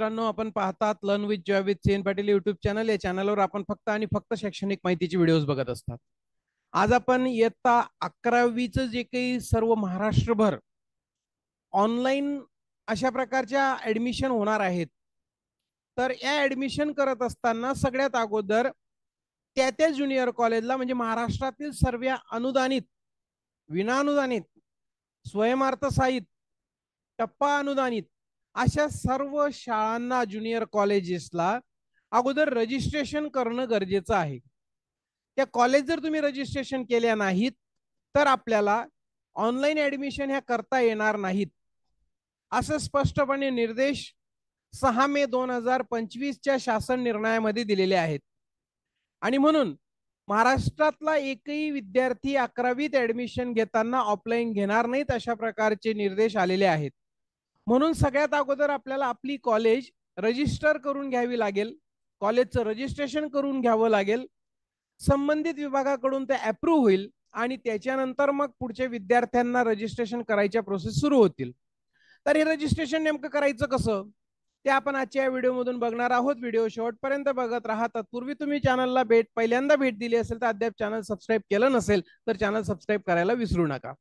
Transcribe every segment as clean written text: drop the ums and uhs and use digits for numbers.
मित्रांनो, आपण पाहतात learn with Joy with CN Patil YouTube channel. या चॅनलवर आपण फक्त आणि फक्त शैक्षणिक माहितीचे व्हिडिओज बघत असतात. आज आपण इयत्ता 11वीचं जे काही सर्व महाराष्ट्रभर ऑनलाईन अशा प्रकारच्या ऍडमिशन होणार आहेत, तर या ऍडमिशन करत असताना सगळ्यात अगोदर त्या ज्युनियर कॉलेजला म्हणजे महाराष्ट्रातील सर्व अनुदानित, विनाअनुदानित, स्वयंअर्थसहाय्यित, टप्पा अनुदानित अशा सर्व शाळांना, ज्युनियर कॉलेजेसला अगोदर रजिस्ट्रेशन करणं गरजेचं आहे. त्या कॉलेज जर तुम्ही रजिस्ट्रेशन केल्या नाहीत तर आपल्याला ऑनलाईन ऍडमिशन ह्या करता येणार नाहीत, असं स्पष्टपणे निर्देश 6 मे 2025च्या शासन निर्णयामध्ये दिलेले आहेत. आणि म्हणून महाराष्ट्रातला एकही विद्यार्थी 11वीत ऍडमिशन घेताना ऑफलाईन घेणार नाहीत, अशा प्रकारचे निर्देश आलेले आहेत. म्हणून सगळ्यात अगोदर आपल्याला आपली कॉलेज रजिस्टर करून घ्यावी लागेल, कॉलेजचं रजिस्ट्रेशन करून घ्यावं लागेल. संबंधित विभागाकडून ते अप्रूव्ह होईल आणि त्याच्यानंतर मग पुढच्या विद्यार्थ्यांना रजिस्ट्रेशन करायच्या प्रोसेस सुरू होतील. तर हे रजिस्ट्रेशन नेमकं करायचं कसं ते आपण आजच्या व्हिडिओमधून बघणार आहोत. व्हिडिओ शेवटपर्यंत बघत राहा. तत्पूर्वी तुम्ही चॅनलला पहिल्यांदा भेट दिली असेल तर अद्याप चॅनल सबस्क्राईब केलं नसेल तर चॅनल सबस्क्राईब करायला विसरू नका.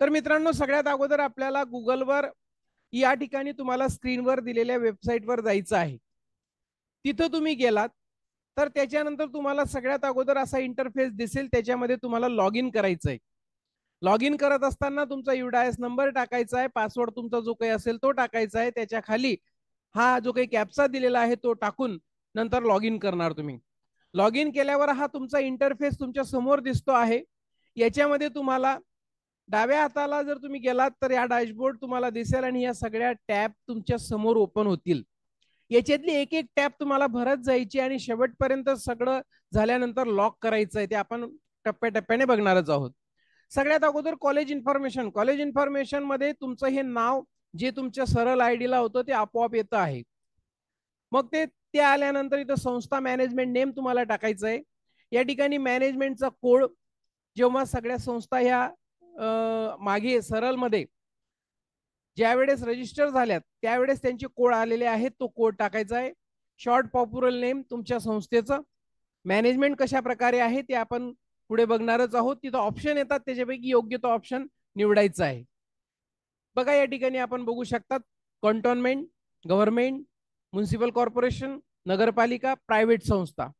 तर मित्रांनो, सगळ्यात अगोदर आपल्याला गुगलवर या ठिकाणी तुम्हाला स्क्रीनवर दिलेल्या वेबसाईटवर जायचं आहे. तिथं तुम्ही गेलात तर त्याच्यानंतर तुम्हाला सगळ्यात अगोदर असा इंटरफेस दिसेल, त्याच्यामध्ये तुम्हाला लॉग इन करायचं आहे. लॉग इन करत असताना तुमचा UDIS नंबर टाकायचा आहे, पासवर्ड तुमचा जो काही असेल तो टाकायचा आहे. त्याच्या खाली हा जो काही कॅप्चा दिलेला आहे तो टाकून नंतर लॉग इन करणार तुम्ही. लॉग इन केल्यावर हा तुमचा इंटरफेस तुमच्या समोर दिसतो आहे. याच्यामध्ये तुम्हाला डाव्या हाताला जर तुम्ही गेलात तर या डॅशबोर्ड तुम्हाला दिसेल आणि या सगळ्या टॅब तुमच्या समोर ओपन होतील. याच्यातली एक एक टॅब तुम्हाला भरत जायची आणि शेवटपर्यंत सगळं झाल्यानंतर लॉक करायचं आहे. ते आपण टप्प्याटप्प्याने बघणारच आहोत. सगळ्यात अगोदर कॉलेज इन्फॉर्मेशन. कॉलेज इन्फॉर्मेशन मध्ये तुमचं हे नाव जे तुमच्या सरळ आयडीला होतं ते आपोआप येतं आहे. मग ते आल्यानंतर इथं संस्था मॅनेजमेंट नेम तुम्हाला टाकायचं आहे. या ठिकाणी मॅनेजमेंटचा कोड, जेव्हा सगळ्या संस्था ह्या मागे सरळ मध्ये ज्यावेळेस रजिस्टर झाल्यात त्यावेळेस त्यांचे कोड आलेले आहेत, तो कोड टाकायचा आहे. शॉर्ट पॉप्युलर नेम तुमच्या संस्थेचं, मॅनेजमेंट कशा प्रकारे आहे ते आपण पुढे बघणारच आहोत. तिथं ऑप्शन येतात, त्याच्यापैकी योग्य तो ऑप्शन निवडायचा आहे. बघा या ठिकाणी आपण बघू शकतात कॉन्टोनमेंट, गव्हर्नमेंट, म्युनिसिपल कॉर्पोरेशन, नगरपालिका, प्रायव्हेट संस्था.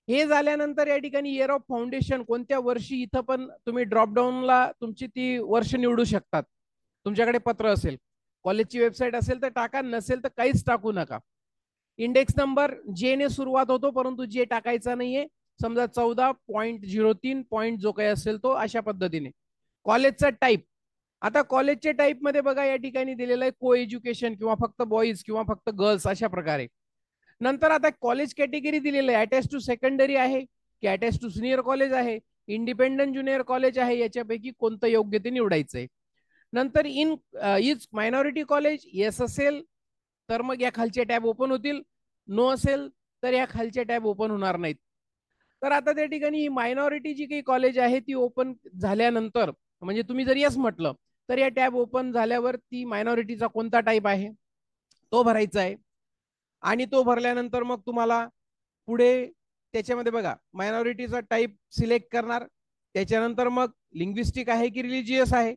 हे झाल्यानंतर या ठिकाणी इयर ऑफ फाउंडेशन कोणत्या वर्षी, इथं पण तुम्ही ड्रॉपडाऊनला तुमची ती वर्ष निवडू शकतात. तुमच्याकडे पत्र असेल, कॉलेजची वेबसाईट असेल तर टाका, नसेल तर काहीच टाकू नका. इंडेक्स नंबर जे ने सुरुवात होतो परंतु जे टाकायचा नाहीये. समजा 14.03 पॉईंट जो काही असेल तो, अशा पद्धतीने. कॉलेजचा टाईप, आता कॉलेजच्या टाईप मध्ये बघा या ठिकाणी दिलेलं आहे को एज्युकेशन किंवा फक्त बॉईज किंवा फक्त गर्ल्स अशा प्रकारे. नंतर आता कॉलेज कॅटेगरी दिलेलं आहे, अटॅच टू सेकंडरी आहे की अटॅच टू सिनियर कॉलेज आहे, इंडिपेंडंट ज्युनियर कॉलेज आहे, याच्यापैकी कोणतं योग्य ते निवडायचंय. नंतर इज मायनॉरिटी कॉलेज, येस असेल तर मग या खालचे टॅब ओपन होतील, नो असेल तर या खालचे टॅब ओपन होणार नाहीत. तर आता त्या ठिकाणी ही मायनॉरिटी जी काही कॉलेज आहे ती ओपन झाल्यानंतर, म्हणजे तुम्ही जर येस म्हटलं तर या टॅब ओपन झाल्यावर ती मायनॉरिटीचा कोणता टाईप आहे तो भरायचा आहे. आणि तो भरल्यानंतर मग तुम्हाला पुढे त्याच्यामध्ये बघा मायनॉरिटीचा टाईप सिलेक्ट करणार. त्याच्यानंतर मग लिंग्विस्टिक आहे की रिलिजियस आहे.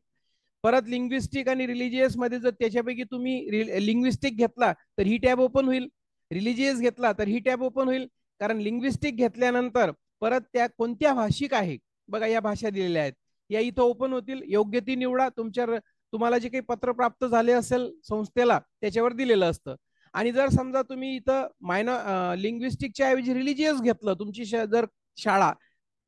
परत लिंग्विस्टिक आणि रिलिजियस मध्ये जर त्याच्यापैकी तुम्ही लिंग्विस्टिक घेतला तर ही टॅब ओपन होईल, रिलिजियस घेतला तर ही टॅब ओपन होईल. कारण लिंग्विस्टिक घेतल्यानंतर परत त्या कोणत्या भाषिक आहे, बघा या भाषा दिलेल्या आहेत, या इथं ओपन होतील. योग्य ती निवडा. तुम्हाला जे काही पत्र प्राप्त झाले असेल संस्थेला त्याच्यावर दिलेलं असतं. आणि जर समजा तुम्ही इथं लिंग्विस्टिकच्या ऐवजी रिलिजियस घेतलं, तुमची जर शाळा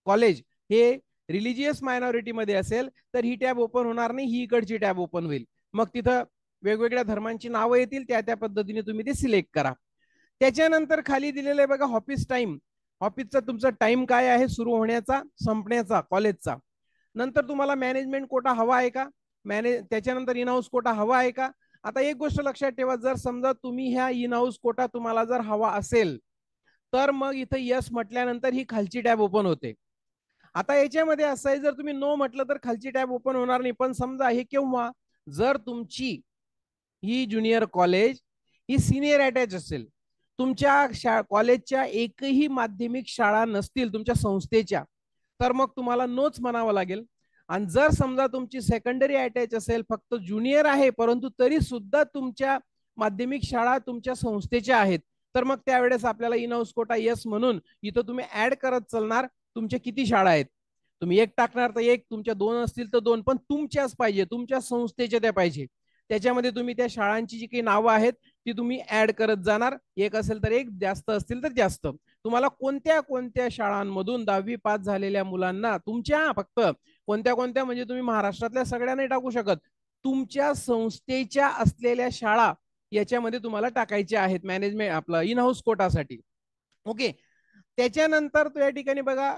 कॉलेज हे रिलिजियस मायनॉरिटी मध्ये असेल तर ही टॅब ओपन होणार नाही, ही इकडची टॅब ओपन होईल. मग तिथं वेगवेगळ्या धर्मांची नावं येतील, त्या पद्धतीने तुम्ही ते सिलेक्ट करा. त्याच्यानंतर खाली दिलेलं आहे बघा ऑफिस टाइम. ऑफिसचा तुमचा टाइम काय आहे सुरू होण्याचा, संपण्याचा कॉलेजचा. नंतर तुम्हाला मॅनेजमेंट कोटा हवा आहे का, त्याच्यानंतर इन हाऊस कोटा हवा आहे का. आता एक गोष्ट लक्षात ठेवा, जर समजा तुम्ही ह्या इन हाऊस कोटा तुम्हाला जर हवा असेल तर मग इथं यस म्हटल्यानंतर ही खालची टॅब ओपन होते. आता याच्यामध्ये असं आहे, जर तुम्ही नो म्हटलं तर खालची टॅब ओपन होणार नाही. पण समजा हे केव्हा, जर तुमची ही ज्युनियर कॉलेज ही सिनियर अटॅच असेल. तुमच्या कॉलेजच्या एकही माध्यमिक शाळा नसतील तुमच्या संस्थेच्या, तर मग तुम्हाला नोच म्हणावं लागेल. आणि जर समजा तुमची सेकंडरी अटॅच असेल, फक्त ज्युनियर आहे परंतु तरी सुद्धा तुमच्या माध्यमिक शाळा तुमच्या संस्थेच्या आहेत, तर मग त्यावेळेस आपल्याला इन हाऊस कोटा यस म्हणून इथं तुम्ही ऍड करत चालणार तुमच्या किती शाळा आहेत. तुम्ही एक टाकणार तर एक, तुमच्या दोन असतील तर दोन, पण तुमच्याच पाहिजे, तुमच्या संस्थेच्या त्या पाहिजे. त्याच्यामध्ये तुम्ही त्या शाळांची जी काही नावं आहेत ती तुम्ही ऍड करत जाणार. एक असेल तर एक, जास्त असतील तर जास्त. तुम्हाला कोणत्या कोणत्या शाळांमधून 10वी पास झालेल्या मुलांना तुमच्या, फक्त कोणत्या कोणत्या म्हणजे तुम्ही महाराष्ट्रातल्या सगळ्या नाही टाकू शकत, तुमच्या संस्थेच्या असलेल्या शाळा याच्यामध्ये तुम्हाला टाकायच्या आहेत मॅनेजमेंट आपलं इन हाऊस कोटासाठी. ओके. त्याच्यानंतर तो या ठिकाणी बघा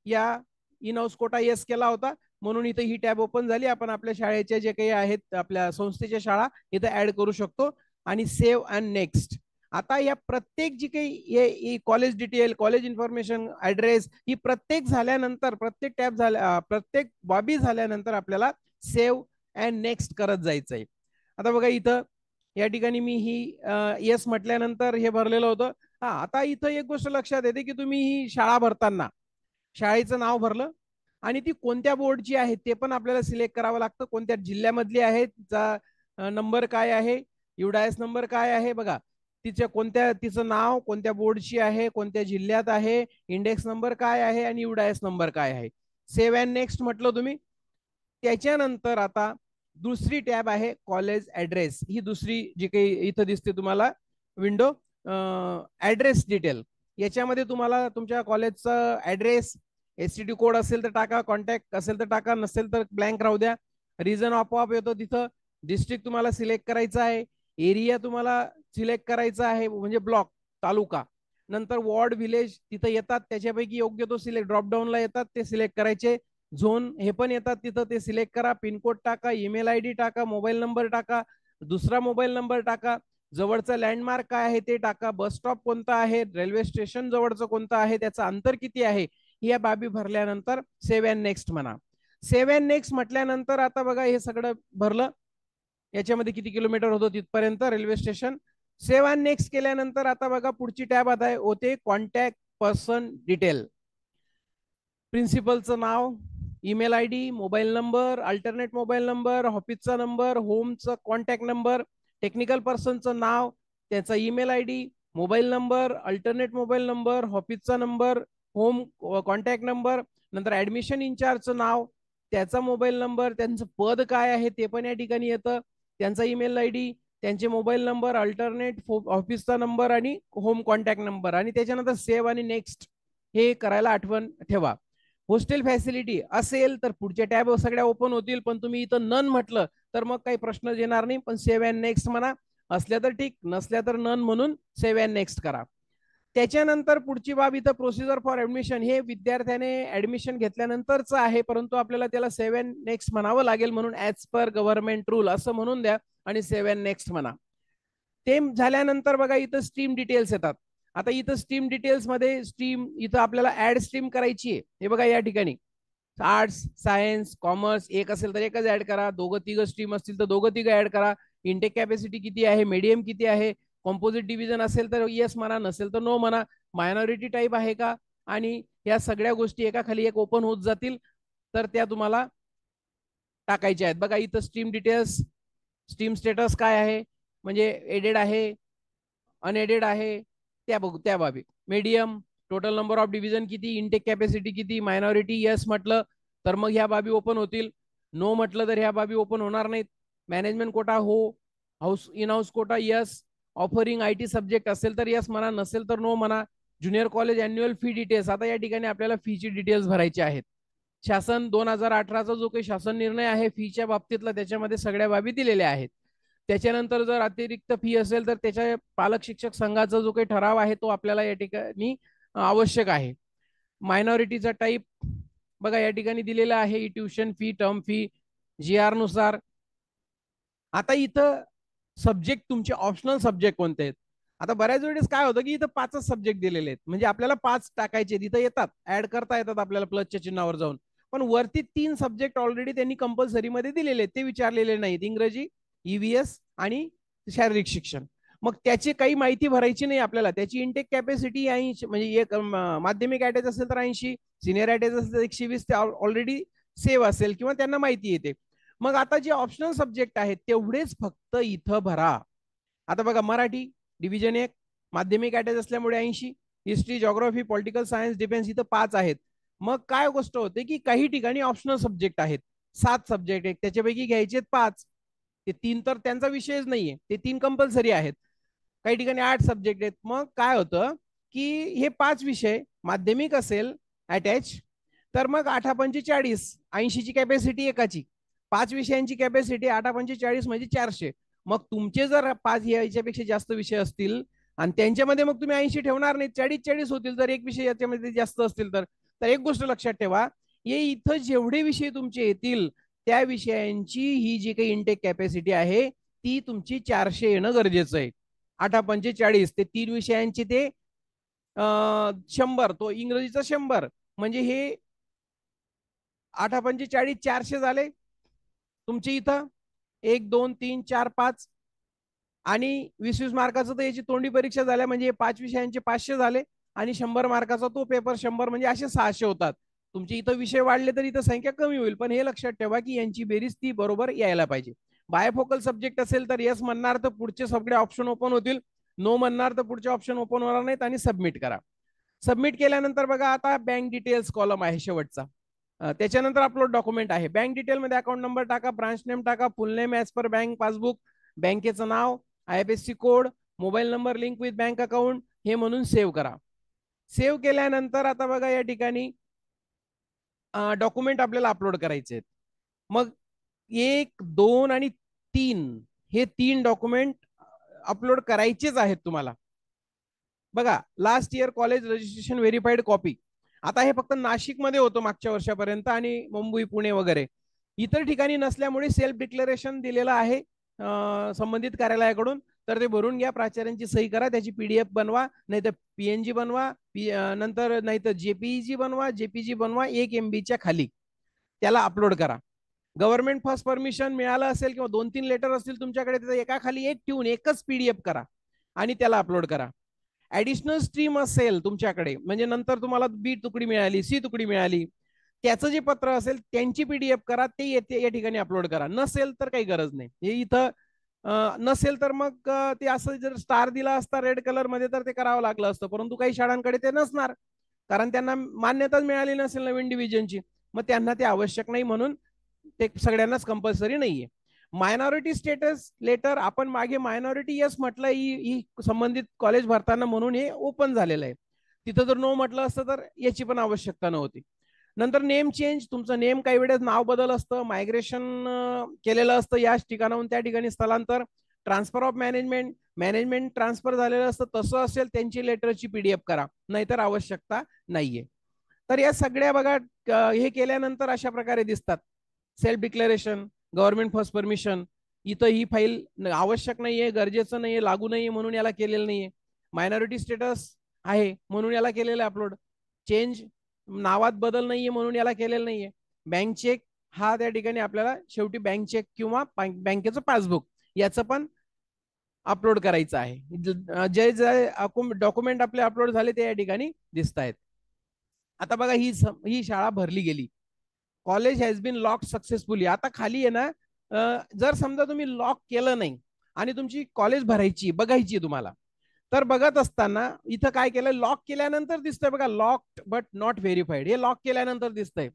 या इन हाऊस कोटा येस केला होता म्हणून इथं ही टॅब ओपन झाली. आपण आपल्या शाळेच्या जे काही आहेत आपल्या संस्थेच्या शाळा इथं ऍड करू शकतो. आणि सेव्ह अँड नेक्स्ट. आता या प्रत्येक जी काही college detail, college information, address, ही प्रत्येक झाल्यानंतर, प्रत्येक टॅब झाल्या, प्रत्येक बाबी झाल्यानंतर आपल्याला सेव्ह अँड नेक्स्ट करत जायचं आहे. आता बघा इथं या ठिकाणी मी ही येस म्हटल्यानंतर हे भरलेलं होतं. हा, आता इथं एक गोष्ट लक्षात येते की तुम्ही ही शाळा भरताना शाळेचं नाव भरलं आणि ती कोणत्या बोर्डची आहे ते पण आपल्याला सिलेक्ट करावं लागतं. कोणत्या जिल्ह्यामधली आहे, तिचा नंबर काय आहे, युडायस नंबर काय आहे, बघा तिचं नाव कोणत्या बोर्डची आहे, कोणत्या जिल्ह्यात आहे, इंडेक्स नंबर काय आहे आणि युडायस नंबर काय आहे. सेव्ह अँड नेक्स्ट म्हटलं तुम्ही. त्याच्यानंतर आता दुसरी टॅब आहे कॉलेज ऍड्रेस. ही दुसरी जी काही इथं दिसते तुम्हाला विंडो, ऍड्रेस डिटेल. याच्यामध्ये तुम्हाला तुमच्या कॉलेजचा ऍड्रेस, एसटीडी कोड असेल तर टाका, कॉन्टॅक्ट असेल तर टाका, नसेल तर ब्लँक राहू द्या. रिजन आपोआप येतो तिथं. डिस्ट्रिक्ट तुम्हाला सिलेक्ट करायचा आहे, एरिया तुम्हाला सिलेक्ट करायचा आहे म्हणजे ब्लॉक, तालुका, नंतर वॉर्ड, विलेज तिथं येतात, त्याच्यापैकी योग्य तो सिलेक्ट, ड्रॉपडाऊनला येतात ते सिलेक्ट करायचे. झोन हे पण येतात तिथं, ते सिलेक्ट करा. पिनकोड टाका, ईमेल आयडी टाका, मोबाईल नंबर टाका, दुसरा मोबाईल नंबर टाका, जवळचं लँडमार्क काय आहे ते टाका, बस स्टॉप कोणता आहे, रेल्वे स्टेशन जवळचं कोणतं आहे, त्याचं अंतर किती आहे, या बाबी भरल्यानंतर सेव्ह अँड नेक्स्ट म्हणा. सेव्ह अँड नेक्स्ट म्हटल्यानंतर आता बघा हे सगळं भरलं, याच्यामध्ये किती किलोमीटर होतो तिथपर्यंत railway station. Save and next केल्यानंतर आता बघा पुढची टॅब आता होते कॉन्टॅक्ट पर्सन डिटेल. प्रिन्सिपलचं नाव, email ID, mobile number, alternate mobile number, ऑफिसचा नंबर, होमचा कॉन्टॅक्ट नंबर, टेक्निकल पर्सनचं नाव, त्याचा email ID, mobile number, alternate mobile number, ऑफिसचा नंबर, होम कॉन्टॅक्ट नंबर, नंतर ऍडमिशन इन्चार्जचं नाव, त्याचा मोबाईल नंबर, त्यांचं पद काय आहे ते पण या ठिकाणी येतं, त्यांचा ईमेल आयडी, त्यांचे मोबाईल नंबर, अल्टरनेट ऑफिसचा नंबर आणि होम कॉन्टॅक्ट नंबर. आणि त्याच्यानंतर सेव्ह आणि नेक्स्ट हे करायला आठवण ठेवा. हॉस्टेल फॅसिलिटी असेल तर पुढच्या टॅब सगळ्या ओपन होतील, पण तुम्ही इथं नन म्हटलं तर मग काही प्रश्न येणार नाही. पण सेव्ह अँड नेक्स्ट म्हणा, असल्या तर ठीक, नसल्या तर नन म्हणून सेव्ह अँड नेक्स्ट करा. त्याच्यानंतर पुढची बाब इथं प्रोसिजर फॉर ऍडमिशन. हे विद्यार्थ्याने ऍडमिशन घेतल्यानंतरच आहे, परंतु आपल्याला त्याला सेव्ह अँड नेक्स्ट म्हणावं लागेल, म्हणून ऍज पर गव्हर्नमेंट रूल असं म्हणून द्या आणि सेव्ह अँड नेक्स्ट म्हणा. ते झाल्यानंतर बघा इथं स्ट्रीम डिटेल्स येतात. आता इथं स्ट्रीम डिटेल्स मध्ये स्ट्रीम इथं आपल्याला ऍड स्ट्रीम करायची आहे. हे बघा या ठिकाणी आर्ट्स, सायन्स, कॉमर्स, एक असेल तर एकच ऍड करा, दोघं तिघं स्ट्रीम असतील तर दोघं तिघं ऍड करा. इंटेक कॅपॅसिटी किती आहे, मीडियम किती आहे, कॉम्पोजिट डिव्हिजन असेल तर येस म्हणा, नसेल तर नो म्हणा, मायनॉरिटी टाईप आहे का, आणि या सगळ्या गोष्टी एका खाली एक ओपन होत जातील तर त्या तुम्हाला टाकायच्या आहेत. बघा इथं स्ट्रीम डिटेल्स, स्ट्रीम स्टेटस काय आहे, म्हणजे एडेड आहे, अनएडेड आहे, त्या बघू त्या बाबी. Medium, total number of division किती, इंटेक कॅपॅसिटी किती, मायनॉरिटी यस म्हटलं तर मग ह्या बाबी ओपन होतील, नो म्हटलं तर ह्या बाबी ओपन होणार नाहीत. मॅनेजमेंट कोटा हो, house in house quota yes, offering IT subject असेल तर यस म्हणा, नसेल तर नो म्हणा. Junior college annual fee details. आता या ठिकाणी आपल्याला फीची डिटेल्स भरायची आहेत. शासन 2018चा जो काही शासन निर्णय आहे फीच्या बाबतीतला, त्याच्यामध्ये सगळ्या बाबी दिलेल्या आहेत. त्याच्यानंतर जर अतिरिक्त फी असेल तर त्याच्या पालक शिक्षक संघाचा जो काही ठराव आहे तो आपल्याला या ठिकाणी आवश्यक आहे. मायनॉरिटीचा टाईप बघा या ठिकाणी दिलेला आहे, ट्युशन फी, टर्म फी, जी आर नुसार. आता इथं सब्जेक्ट तुमचे ऑप्शनल सब्जेक्ट कोणते आहेत. आता बऱ्याच वेळेस काय होतं की इथं 5च सब्जेक्ट दिलेले आहेत, म्हणजे आपल्याला 5 टाकायचे, तिथं येतात ऍड करता येतात आपल्याला प्लसच्या चिन्हावर जाऊन, पण वरती 3 सब्जेक्ट ऑलरेडी त्यांनी कंपल्सरी मध्ये दिलेले आहेत, ते विचारलेले नाहीत. इंग्रजी, ईव्हीएस आणि शारीरिक शिक्षण. मग त्याची काही माहिती भरायची नाही आपल्याला. त्याची इंटेक कॅपॅसिटी 80, म्हणजे एक माध्यमिक अटॅच असेल तर 80, सिनियर अटॅच असेल तर 120 ते ऑलरेडी सेव्ह असेल किंवा त्यांना माहिती येते. मग आता जे ऑप्शनल सब्जेक्ट आहेत तेवढेच फक्त इथं भरा. आता बघा, मराठी डिव्हिजन 1 माध्यमिक अटॅच असल्यामुळे 80, history, geography, political science, defence इथं 5 आहेत. मग काय गोष्ट होते की काही ठिकाणी ऑप्शनल सब्जेक्ट आहेत, 7 सब्जेक्ट आहेत, त्याच्यापैकी घ्यायचे 5. ते 3 तर त्यांचा विषयच नाहीये, ते 3 कंपल्सरी आहेत. काही ठिकाणी 8 सब्जेक्ट आहेत. मग काय होतं की हे 5 विषय माध्यमिक असेल अटॅच, तर मग 8×45 80ची कॅपॅसिटी एकाची, 5 विषयांची कॅपॅसिटी 8×45 म्हणजे 400. मग तुमचे जर 5 याच्यापेक्षा जास्त विषय असतील आणि त्यांच्यामध्ये मग तुम्ही 80 ठेवणार नाही, 40 होतील जर एक विषय याच्यामध्ये जास्त असतील तर. तर एक गोष्ट लक्षात ठेवा, हे इथं जेवढे विषय तुमचे येतील त्या विषयांची ही जी काही इंटेक कॅपॅसिटी आहे ती तुमची 400 येणं गरजेचं आहे. 8×45 ते 3 विषयांची ते 100, तो इंग्रजीचा 100, म्हणजे हे 8×45 400 झाले तुमचे इथं. 1 2 3 4 5 आणि 20 मार्काचं तर याची तोंडी परीक्षा झाल्या, म्हणजे 5 विषयांचे 500 झाले आणि 100 मार्काचा तो पेपर 100, म्हणजे असे 600 होतात. तुमचे इथं विषय वाढले तर इथं संख्या कमी होईल, पण हे लक्षात ठेवा की यांची बेरीज ती बरोबर यायला पाहिजे. बायफोकल सब्जेक्ट असेल तर येस म्हणणार तर पुढचे सगळे ऑप्शन ओपन होतील, नो म्हणणार तर पुढचे ऑप्शन ओपन होणार नाहीत आणि सबमिट करा. सबमिट केल्यानंतर बघा, आता बँक डिटेल्स कॉलम आहे शेवटचा. त्याच्यानंतर अपलोड डॉक्युमेंट आहे. बँक डिटेल मध्ये अकाउंट नंबर टाका, ब्रांच नेम टाका, फुल name as per bank passbook, बँकेचं नाव, IFSC code, mobile number link with bank account हे म्हणून सेव्ह करा. सेव्ह केल्यानंतर आता बघा या ठिकाणी डॉक्युमेंट आपल्याला अपलोड करायचे आहेत. मग 1 2 आणि 3 हे 3 डॉक्युमेंट अपलोड करायचेच आहेत तुम्हाला. बघा, last year college registration verified copy. आता हे फक्त नाशिकमध्ये होतं मागच्या वर्षापर्यंत आणि मुंबई, पुणे वगैरे. इतर ठिकाणी नसल्यामुळे सेल्फ डिक्लेरेशन दिलेलं आहे संबंधित कार्यालयाकडून, तर ते भरून घ्या, प्राचार्यांची सही करा, त्याची PDF बनवा, नाहीतर PNG बनवा, नंतर नाहीतर JPEG बनवा, JPG बनवा 1 MB खाली, त्याला अपलोड करा. गव्हर्नमेंट फर्स्ट परमिशन मिळालं असेल किंवा 2-3 लेटर असतील तुमच्याकडे, तर एका खाली एक ठेवून एकच PDF करा आणि त्याला अपलोड करा. ऍडिशनल स्ट्रीम असेल तुमच्याकडे, म्हणजे नंतर तुम्हाला B तुकडी मिळाली, C तुकडी मिळाली, त्याचं जे पत्र असेल त्यांची PDF करा, ते येते या ठिकाणी अपलोड करा. नसेल तर काही गरज नाही. हे इथं नसेल तर मग ते असं जर स्टार दिला असता रेड कलर मध्ये तर ते करावं लागलं असतं, परंतु काही शाळांकडे ते नसणार, कारण त्यांना मान्यताच मिळाली नसेल नवीन डिव्हिजनची, मग त्यांना ते आवश्यक नाही, म्हणून ते सगळ्यांनाच कंपल्सरी नाहीये. मायनॉरिटी स्टेटस लेटर, आपण मागे मायनॉरिटी यस म्हटलं ही संबंधित कॉलेज भरताना, म्हणून हे ओपन झालेलं आहे. तिथं जर नो म्हटलं असतं तर याची पण आवश्यकता नव्हती. नंतर नेम चेंज, तुमचं नेम काही वेळेस नाव बदल असतं, मायग्रेशन केलेलं असतं याच ठिकाणाहून त्या ठिकाणी स्थलांतर, transfer of management, management transfer झालेलं असतं, तसं असेल त्यांची लेटरची PDF करा, नाहीतर आवश्यकता नाहीये. तर या सगळ्या बघा हे केल्यानंतर अशा प्रकारे दिसतात. Self declaration, government first permission, इथं ही फाईल आवश्यक नाहीये, गरजेचं नाहीये, लागू नाहीये म्हणून याला केलेलं नाहीये. मायनॉरिटी स्टेटस आहे म्हणून याला केलेलं अपलोड. चेंज, नावात बदल नाहीये म्हणून याला केलेलं नाहीये. बँक चेक, हा त्या ठिकाणी आपल्याला शेवटी बँक चेक किंवा बँकेचं पासबुक याचं पण अपलोड करायचं आहे. जे जे डॉक्युमेंट आपले अपलोड झाले ते या ठिकाणी दिसत आहेत. आता बघा, ही शाळा भरली गेली, college has been lock successfully. आता खाली आहे ना, जर समजा तुम्ही लॉक केलं नाही आणि तुमची कॉलेज भरायची बघायची तुम्हाला, तर बघत असताना इथं काय केलं, लॉक केल्यानंतर दिसतंय बघा, लॉक्ड बट नॉट व्हेरीफाईड, हे लॉक केल्यानंतर दिसतंय.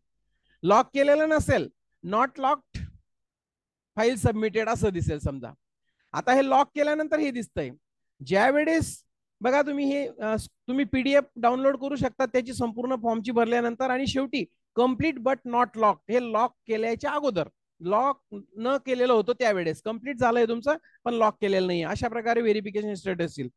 लॉक केलेलं नसेल, नॉट लॉक्ड फाईल सबमिटेड असं दिसेल समजा. आता हे लॉक केल्यानंतर हे दिसतंय. ज्या वेळेस बघा, तुम्ही हे तुम्ही PDF डाउनलोड करू शकता त्याची संपूर्ण फॉर्मची भरल्यानंतर, आणि शेवटी कम्प्लीट बट नॉट लॉक, हे लॉक केल्याच्या अगोदर, लॉक न केलेलं होतं त्यावेळेस, कम्प्लीट झालंय तुमचं पण लॉक केलेलं नाही, अशा प्रकारे व्हेरिफिकेशन स्टेटस येईल.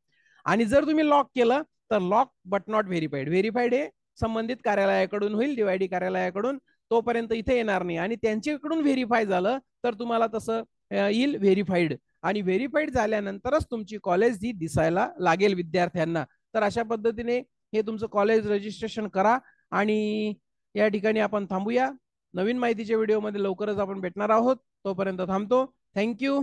आणि जर तुम्ही लॉक केलं तर lock but not verified, verified हे संबंधित कार्यालयाकडून होईल, DYD कार्यालयाकडून, तोपर्यंत इथे येणार नाही. आणि त्यांच्याकडून व्हेरीफाय झालं तर तुम्हाला तसं येईल व्हेरीफाईड, आणि व्हेरीफाईड झाल्यानंतरच तुमची कॉलेज ही दिसायला लागेल विद्यार्थ्यांना. तर अशा पद्धतीने हे तुमचं कॉलेज रजिस्ट्रेशन करा. आणि या ठिकाणी आपण थांबूया. नवीन माहितीच्या व्हिडिओमध्ये लवकरच आपण भेटणार आहोत. तोपर्यंत थांबतो. थँक्यू.